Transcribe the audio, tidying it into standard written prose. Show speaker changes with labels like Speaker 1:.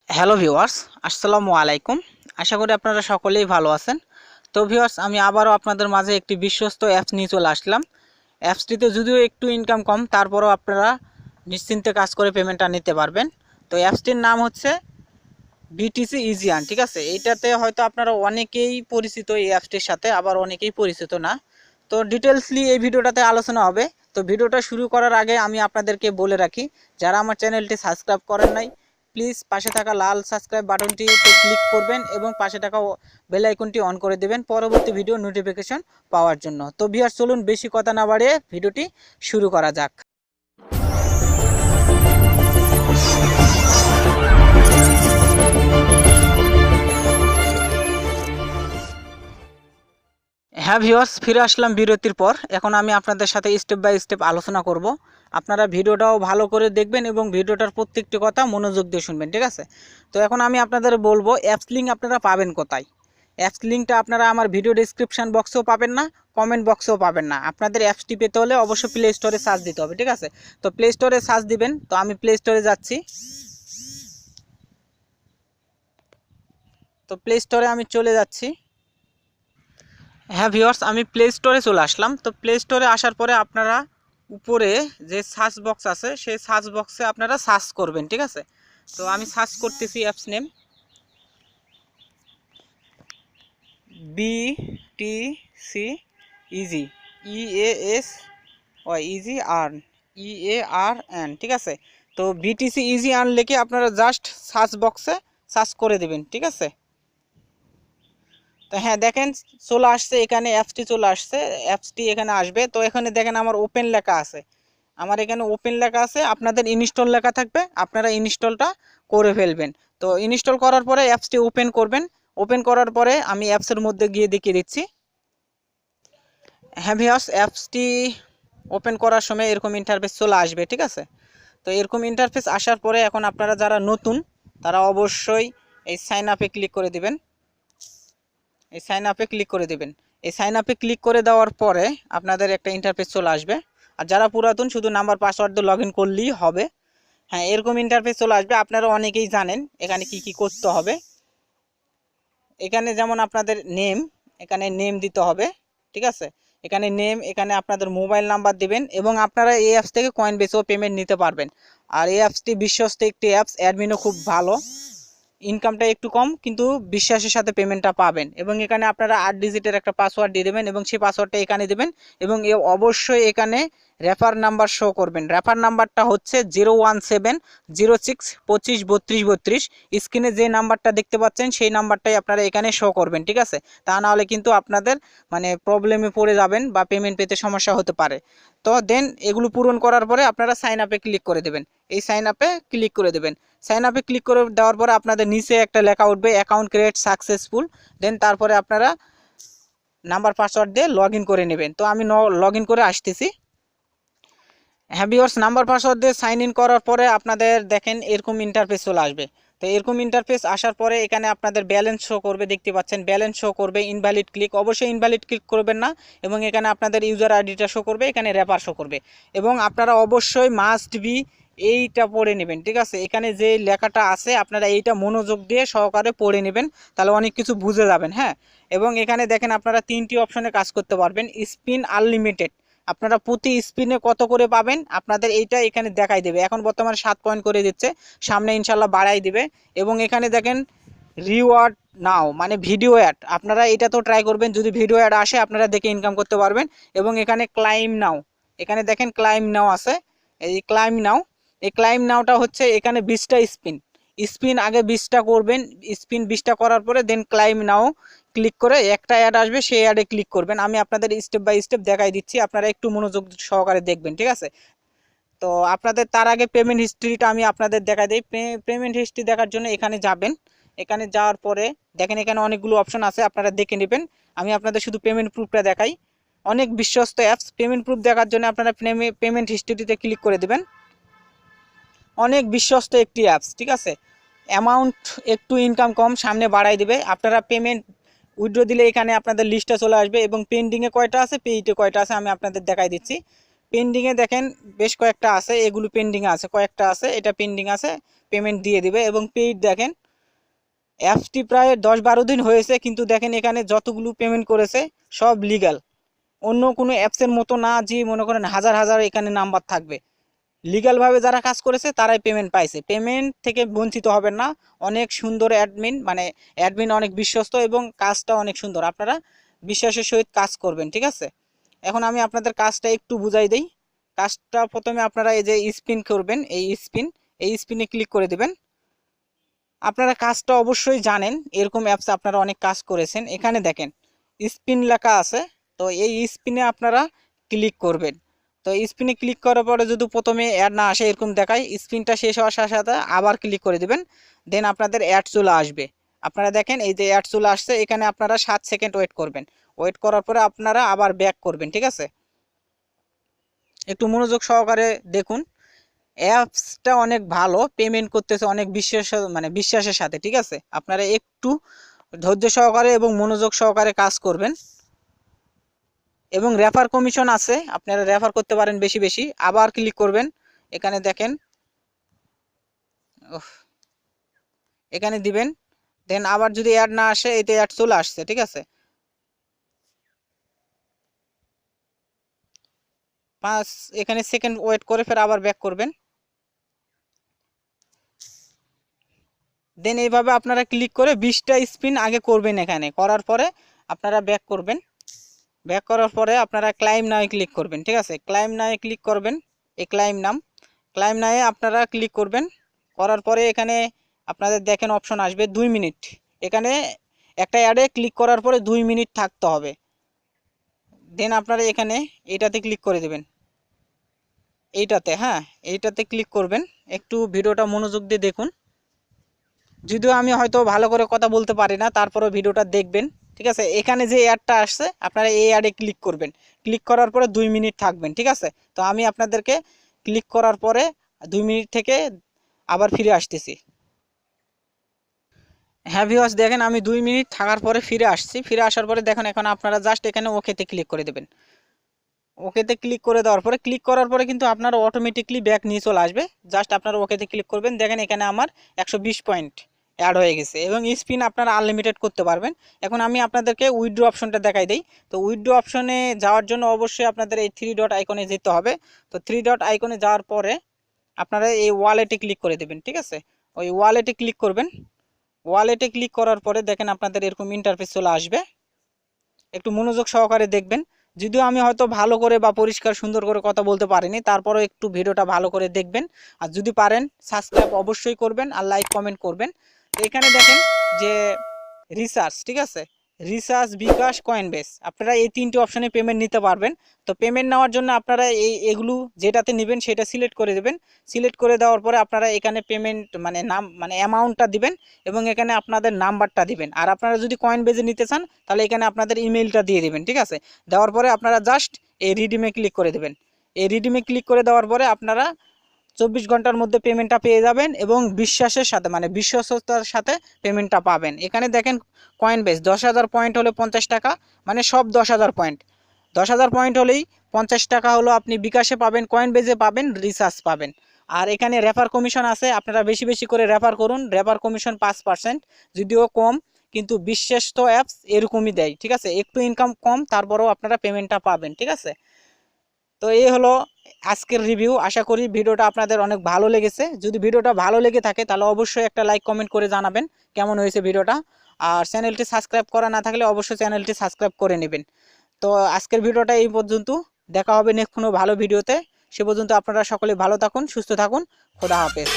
Speaker 1: Hello viewers, আসসালামু আলাইকুম। আশা করি আপনারা সকলেই ভালো আছেন। তো ভিউয়ার্স, আমি আবারও আপনাদের মাঝে একটি বিশ্বস্ত অ্যাপস নিয়ে চলে আসলাম। অ্যাপসটিতে যদিও একটু ইনকাম কম, তারপরেও আপনারা নিশ্চিন্তে কাজ করে পেমেন্টটা নিতে পারবেন। তো অ্যাপসটির নাম হচ্ছে বিটিসি ইজি আর্ন। ঠিক আছে, এইটাতে হয়তো আপনারা অনেকেই পরিচিত এই অ্যাপসটির সাথে, আবার অনেকেই পরিচিত না। তো ডিটেলসলি এই ভিডিওটাতে আলোচনা হবে। তো ভিডিওটা শুরু করার আগে আমি আপনাদেরকে বলে রাখি, যারা আমার চ্যানেলটি সাবস্ক্রাইব করেন নাই, প্লিজ পাশে থাকা লাল সাবস্ক্রাইব বাটনটিতে ক্লিক করবেন এবং পাশে থাকা বেল আইকনটি অন করে দেবেন পরবর্তী ভিডিও নোটিফিকেশন পাওয়ার জন্য। তো ভিউয়ার্স, চলুন বেশি কথা না বাড়িয়ে ভিডিওটি শুরু করা যাক। হ্যাঁ ভিউয়ার্স, ফিরে আসলাম বিরতির পর। এখন আমি আপনাদের সাথে স্টেপ বাই স্টেপ আলোচনা করব। আপনারা ভিডিওটাও ভালো করে দেখবেন এবং ভিডিওটার প্রত্যেকটি কথা মনোযোগ দিয়ে শুনবেন। ঠিক আছে, তো এখন আমি আপনাদের বলবো অ্যাপস লিঙ্ক আপনারা পাবেন কোথায়। অ্যাপস লিঙ্কটা আপনারা আমার ভিডিও ডিসক্রিপশান বক্সেও পাবেন না, কমেন্ট বক্সেও পাবেন না। আপনাদের অ্যাপসটি পেতে হলে অবশ্যই প্লে স্টোরে সার্চ দিতে হবে। ঠিক আছে, তো প্লে স্টোরে সার্চ দিবেন। তো আমি প্লে স্টোরে যাচ্ছি। তো প্লে স্টোরে আমি চলে যাচ্ছি। হ্যাঁ ভিউয়ার্স, আমি প্লে স্টোরে চলে আসলাম। তো প্লে স্টোরে আসার পরে আপনারা উপরে যে সার্চ বক্স আছে সেই সার্চ বক্সে আপনারা সার্চ করবেন। ঠিক আছে, তো আমি সার্চ করতেছি apps name BTC easy, EAS Y easy earn, EARN. ঠিক আছে, তো বিটিসি ইজি আর্ন লিখে আপনারা জাস্ট সার্চ বক্সে সার্চ করে দেবেন। ঠিক আছে, তো হ্যাঁ দেখেন চলে আসছে, এখানে অ্যাপসটি চলে আসছে, অ্যাপসটি এখানে আসবে। তো এখানে দেখেন আমার ওপেন লেখা আছে, আমার এখানে ওপেন লেখা আছে, আপনাদের ইনস্টল লেখা থাকবে, আপনারা ইনস্টলটা করে ফেলবেন। তো ইনস্টল করার পরে অ্যাপসটি ওপেন করবেন। ওপেন করার পরে আমি অ্যাপসের মধ্যে গিয়ে দেখিয়ে দিচ্ছি। হ্যাঁ ভিউয়ার্স, অ্যাপসটি ওপেন করার সময় এরকম ইন্টারফেস চলে আসবে। ঠিক আছে, তো এরকম ইন্টারফেস আসার পরে এখন আপনারা যারা নতুন তারা অবশ্যই এই সাইন আপে ক্লিক করে দিবেন। এই সাইন আপে ক্লিক করে দিবেন। এই সাইন আপে ক্লিক করে দেওয়ার পরে আপনাদের একটা ইন্টারফেস চলে আসবে। আর যারা পুরাতন শুধু নাম্বার পাসওয়ার্ড দিয়ে লগ ইন করলেই হবে। হ্যাঁ, এরকম ইন্টারফেস চলে আসবে। আপনারা অনেকেই জানেন এখানে কি কি করতে হবে। এখানে যেমন আপনাদের নেম, এখানে নেম দিতে হবে। ঠিক আছে, এখানে নেম, এখানে আপনাদের মোবাইল নাম্বার দিবেন এবং আপনারা এই অ্যাপস থেকে কয়েন বেচেও পেমেন্ট নিতে পারবেন। আর এই অ্যাপসটি বিশ্বস্ত একটি অ্যাপস, অ্যাডমিনও খুব ভালো, ইনকামটা একটু কম কিন্তু বিশ্বাসের সাথে পেমেন্টটা পাবেন। এবং এখানে আপনারা 8 ডিজিটের একটা পাসওয়ার্ড দিয়ে দেবেন এবং সেই পাসওয়ার্ডটা এখানে দেবেন এবং অবশ্যই এখানে রেফার নাম্বার শো করবেন। রেফার নাম্বারটা হচ্ছে 01706253232। স্ক্রিনে যে নাম্বারটা দেখতে পাচ্ছেন সেই নাম্বারটাই আপনারা এখানে শো করবেন। ঠিক আছে, তা নাহলে কিন্তু আপনাদের প্রবলেমে পড়ে যাবেন বা পেমেন্ট পেতে সমস্যা হতে পারে। তো দেন এগুলো পূরণ করার পরে আপনারা সাইন আপে ক্লিক করে দেবেন। এই সাইন আপে ক্লিক করে দেবেন। সাইন আপে ক্লিক করে দেওয়ার পরে আপনাদের নিচে একটা লেখা উঠবে অ্যাকাউন্ট ক্রিয়েট সাকসেসফুল। দেন তারপরে আপনারা নাম্বার পাসওয়ার্ড দিয়ে লগ ইন করে নেবেন। তো আমি লগ ইন করে আসতেছি। হ্যাঁ ভিউয়ার্স, নাম্বার পাসওয়ার্ড দিয়ে সাইন ইন করার পরে আপনাদের দেখেন এরকম ইন্টারফেস চলে আসবে। তো এরকম ইন্টারফেস আসার পরে এখানে আপনাদের ব্যালেন্স শো করবে, দেখতে পাচ্ছেন ব্যালেন্স শো করবে। ইনভ্যালিড ক্লিক, অবশ্যই ইনভ্যালিড ক্লিক করবেন না। এবং এখানে আপনাদের ইউজার আইডিটা শো করবে, এখানে রেফার শো করবে। এবং আপনারা অবশ্যই মাস্ট বি এইটা পড়ে নেবেন। ঠিক আছে, এখানে যে লেখাটা আছে আপনারা এইটা মনোযোগ দিয়ে সহকারে পড়ে নেবেন, তাহলে অনেক কিছু বুঝে যাবেন। হ্যাঁ, এবং এখানে দেখেন আপনারা 3টি অপশনে কাজ করতে পারবেন। স্পিন আনলিমিটেড, আপনারা প্রতি স্পিনে কত করে পাবেন আপনাদের এইটা এখানে দেখাই দেবে। এখন বর্তমানে 7 পয়েন্ট করে দিচ্ছে, সামনে ইনশাল্লাহ বাড়াই দিবে। এবং এখানে দেখেন রিওয়ার্ড নাও, মানে ভিডিও অ্যাড, আপনারা এটা তো ট্রাই করবেন, যদি ভিডিও অ্যাড আসে আপনারা দেখে ইনকাম করতে পারবেন। এবং এখানে ক্লাইম নাও, এখানে দেখেন ক্লাইম নাও আছে, এই ক্লাইম নাও। এই ক্লাইম নাওটা হচ্ছে এখানে 20টা স্পিন, স্পিন আগে 20টা করবেন, স্পিন 20টা করার পরে দেন ক্লাইম নাও ক্লিক করে একটা অ্যাড আসবে, সেই অ্যাডে ক্লিক করবেন। আমি আপনাদের স্টেপ বাই স্টেপ দেখাই দিচ্ছি, আপনারা একটু মনোযোগ সহকারে দেখবেন। ঠিক আছে, তো আপনাদের তার আগে পেমেন্ট হিস্ট্রিটা আমি আপনাদের দেখাই দিই। পেমেন্ট হিস্ট্রি দেখার জন্য এখানে যাবেন। এখানে যাওয়ার পরে দেখেন এখানে অনেকগুলো অপশন আছে, আপনারা দেখে নেবেন। আমি আপনাদের শুধু পেমেন্ট প্রুফটা দেখাই। অনেক বিশ্বস্ত অ্যাপস, পেমেন্ট প্রুফ দেখার জন্য আপনারা পেমেন্ট হিস্ট্রিতে ক্লিক করে দেবেন। অনেক বিশ্বস্ত একটি অ্যাপস। ঠিক আছে, অ্যামাউন্ট একটু ইনকাম কম, সামনে বাড়াই দিবে। আপনারা পেমেন্ট উইথড্র দিলে এখানে আপনাদের লিস্টটা চলে আসবে এবং পেন্ডিংয়ে কয়টা আছে, পেইডে কয়টা আছে আমি আপনাদের দেখাই দিচ্ছি। পেন্ডিংয়ে দেখেন বেশ কয়েকটা আছে, এগুলো পেন্ডিংয়ে আছে, কয়েকটা আছে, এটা পেন্ডিং আছে, পেমেন্ট দিয়ে দিবে। এবং পেইড দেখেন অ্যাপসটি প্রায় 10-12 দিন হয়েছে, কিন্তু দেখেন এখানে যতগুলো পেমেন্ট করেছে সব লিগ্যাল। অন্য কোনো অ্যাপসের মতো না যে মনে করেন হাজার হাজার এখানে নাম্বার থাকবে। লিগ্যালভাবে যারা কাজ করেছে তারাই পেমেন্ট পাইছে, পেমেন্ট থেকে বঞ্চিত হবেন না। অনেক সুন্দর অ্যাডমিন, মানে অ্যাডমিন অনেক বিশ্বস্ত এবং কাজটা অনেক সুন্দর, আপনারা বিশ্বাসের সহিত কাজ করবেন, ঠিক আছে। এখন আমি আপনাদের কাজটা একটু বুঝাই দিই। কাজটা প্রথমে আপনারা এই যে স্পিন করবেন, এই স্পিনে ক্লিক করে দিবেন। আপনারা কাজটা অবশ্যই জানেন, এরকম অ্যাপসে আপনারা অনেক কাজ করেছেন। এখানে দেখেন স্পিন লেখা আছে, তো এই স্পিনে আপনারা ক্লিক করবেন। তো স্পিনে ক্লিক করার পরে যদি প্রথমে অ্যাড না আসে, এরকম দেখায়, স্পিনটা শেষ হওয়ার সাথে সাথে আবার ক্লিক করে দিবেন, দেন আপনাদের অ্যাড চলে আসবে। আপনারা দেখেন এই যে অ্যাড চলে আসছে, এখানে আপনারা 7 সেকেন্ড ওয়েট করবেন। ওয়েট করার পরে আপনারা আবার ব্যাক করবেন, ঠিক আছে। একটু মনোযোগ সহকারে দেখুন, অ্যাপসটা অনেক ভালো, পেমেন্ট করতেছে অনেক বিশ্বাসের সাথে, ঠিক আছে। আপনারা একটু ধৈর্য সহকারে এবং মনোযোগ সহকারে কাজ করবেন। এবং রেফার কমিশন আছে, আপনারা রেফার করতে পারেন বেশি বেশি। আবার ক্লিক করবেন, এখানে দেখেন এখানে দিবেন, দেন আবার যদি অ্যাড না আসে, এতে অ্যাড চলে আসছে, ঠিক আছে। 5 এখানে সেকেন্ড ওয়েট করে ফের আবার ব্যাক করবেন। দেন এইভাবে আপনারা ক্লিক করে 20টা স্পিন আগে করবেন। এখানে করার পরে আপনারা ব্যাক করবেন। ব্যাক করার পরে আপনারা ক্লাইম নাও ক্লিক করবেন, ঠিক আছে। ক্লাইম নাও ক্লিক করবেন, এই ক্লাইম নাও আপনারা ক্লিক করবেন। করার পরে এখানে আপনাদের দেখেন অপশন আসবে 2 মিনিট। এখানে একটা অ্যাডে ক্লিক করার পরে 2 মিনিট থাকতে হবে। দেন আপনারা এখানে এইটাতে ক্লিক করে দেবেন, এইটাতে, হ্যাঁ এইটাতে ক্লিক করবেন। একটু ভিডিওটা মনোযোগ দিয়ে দেখুন, যদিও আমি হয়তো ভালো করে কথা বলতে পারি না, তারপরেও ভিডিওটা দেখবেন, ঠিক আছে। এখানে যে অ্যাডটা আসছে আপনারা এই অ্যাডে ক্লিক করবেন, ক্লিক করার পরে 2 মিনিট থাকবেন, ঠিক আছে। তো আমি আপনাদেরকে ক্লিক করার পরে 2 মিনিট থেকে আবার ফিরে আসতেছি। হ্যাঁ ভিউয়ার্স, দেখেন আমি 2 মিনিট থাকার পরে ফিরে আসছি। ফিরে আসার পরে দেখেন এখন আপনারা জাস্ট এখানে ওকেতে ক্লিক করে দেবেন। ওকেতে ক্লিক করে দেওয়ার পরে, ক্লিক করার পরে কিন্তু আপনারা অটোমেটিকলি ব্যাক নিয়ে চলে আসবে। জাস্ট আপনারা ওকেতে ক্লিক করবেন, দেখেন এখানে আমার 120 পয়েন্ট অ্যাড হয়ে গেছে এবং স্পিন আপনারা আনলিমিটেড করতে পারবেন। এখন আমি আপনাদেরকে উইথড্র অপশনটা দেখাই দিই। তো উইথড্র অপশনে যাওয়ার জন্য অবশ্যই আপনাদের এই 3 ডট আইকনে যেতে হবে। তো 3 ডট আইকনে যাওয়ার পরে আপনারা এই ওয়ালেটে ক্লিক করে দেবেন, ঠিক আছে। ওই ওয়ালেটে ক্লিক করবেন। ওয়ালেটে ক্লিক করার পরে দেখেন আপনাদের এরকম ইন্টারফেস চলে আসবে। একটু মনোযোগ সহকারে দেখবেন। যদিও আমি হয়তো ভালো করে বা পরিষ্কার সুন্দর করে কথা বলতে পারিনি, তারপরেও একটু ভিডিওটা ভালো করে দেখবেন। আর যদি পারেন সাবস্ক্রাইব অবশ্যই করবেন আর লাইক কমেন্ট করবেন। তো এখানে দেখেন যে রিসার্চ, ঠিক আছে, রিসার্চ, বিকাশ, কয়েনবেস, আপনারা এই 3টে অপশনে পেমেন্ট নিতে পারবেন। তো পেমেন্ট নেওয়ার জন্য আপনারা এগুলো যেটাতে নেবেন সেটা সিলেক্ট করে দেবেন। সিলেক্ট করে দেওয়ার পরে আপনারা এখানে পেমেন্ট অ্যামাউন্টটা দিবেন এবং এখানে আপনাদের নাম্বারটা দিবেন। আর আপনারা যদি কয়েনবেজে নিতে চান তাহলে এখানে আপনাদের ইমেলটা দিয়ে দেবেন, ঠিক আছে। দেওয়ার পরে আপনারা জাস্ট এই রিডিমে ক্লিক করে দেবেন। এই রিডিমে ক্লিক করে দেওয়ার পরে আপনারা 24 ঘন্টার মধ্যে পেমেন্টটা পেয়ে যাবেন এবং বিশ্বাসের সাথে বিশ্বস্ততার সাথে পেমেন্টটা পাবেন। এখানে দেখেন কয়েনবেস 10,000 পয়েন্ট হলে 50 টাকা, মানে সব 10,000 পয়েন্ট। 10,000 পয়েন্ট হলেই 50 টাকা হলো আপনি বিকাশে পাবেন, কয়েনবেজে পাবেন, রিসার্চ পাবেন। আর এখানে রেফার কমিশন আছে, আপনারা বেশি বেশি করে রেফার করুন। রেফার কমিশন 5%, যদিও কম, কিন্তু বিশ্বস্ত অ্যাপস এরকমই দেয়, ঠিক আছে। একটু ইনকাম কম, তারপরেও আপনারা পেমেন্টটা পাবেন, ঠিক আছে। তো এই হলো আজকের রিভিউ। আশা করি ভিডিওটা আপনাদের অনেক ভালো লেগেছে। যদি ভিডিওটা ভালো লেগে থাকে তাহলে অবশ্যই একটা লাইক কমেন্ট করে জানাবেন কেমন হয়েছে ভিডিওটা। আর চ্যানেলটি সাবস্ক্রাইব করা না থাকলে অবশ্যই চ্যানেলটি সাবস্ক্রাইব করে নেবেন। তো আজকের ভিডিওটা এই পর্যন্ত, দেখা হবে নেক্সট কোনো ভালো ভিডিওতে। সে পর্যন্ত আপনারা সকলে ভালো থাকুন, সুস্থ থাকুন। খোদা হাফেজ।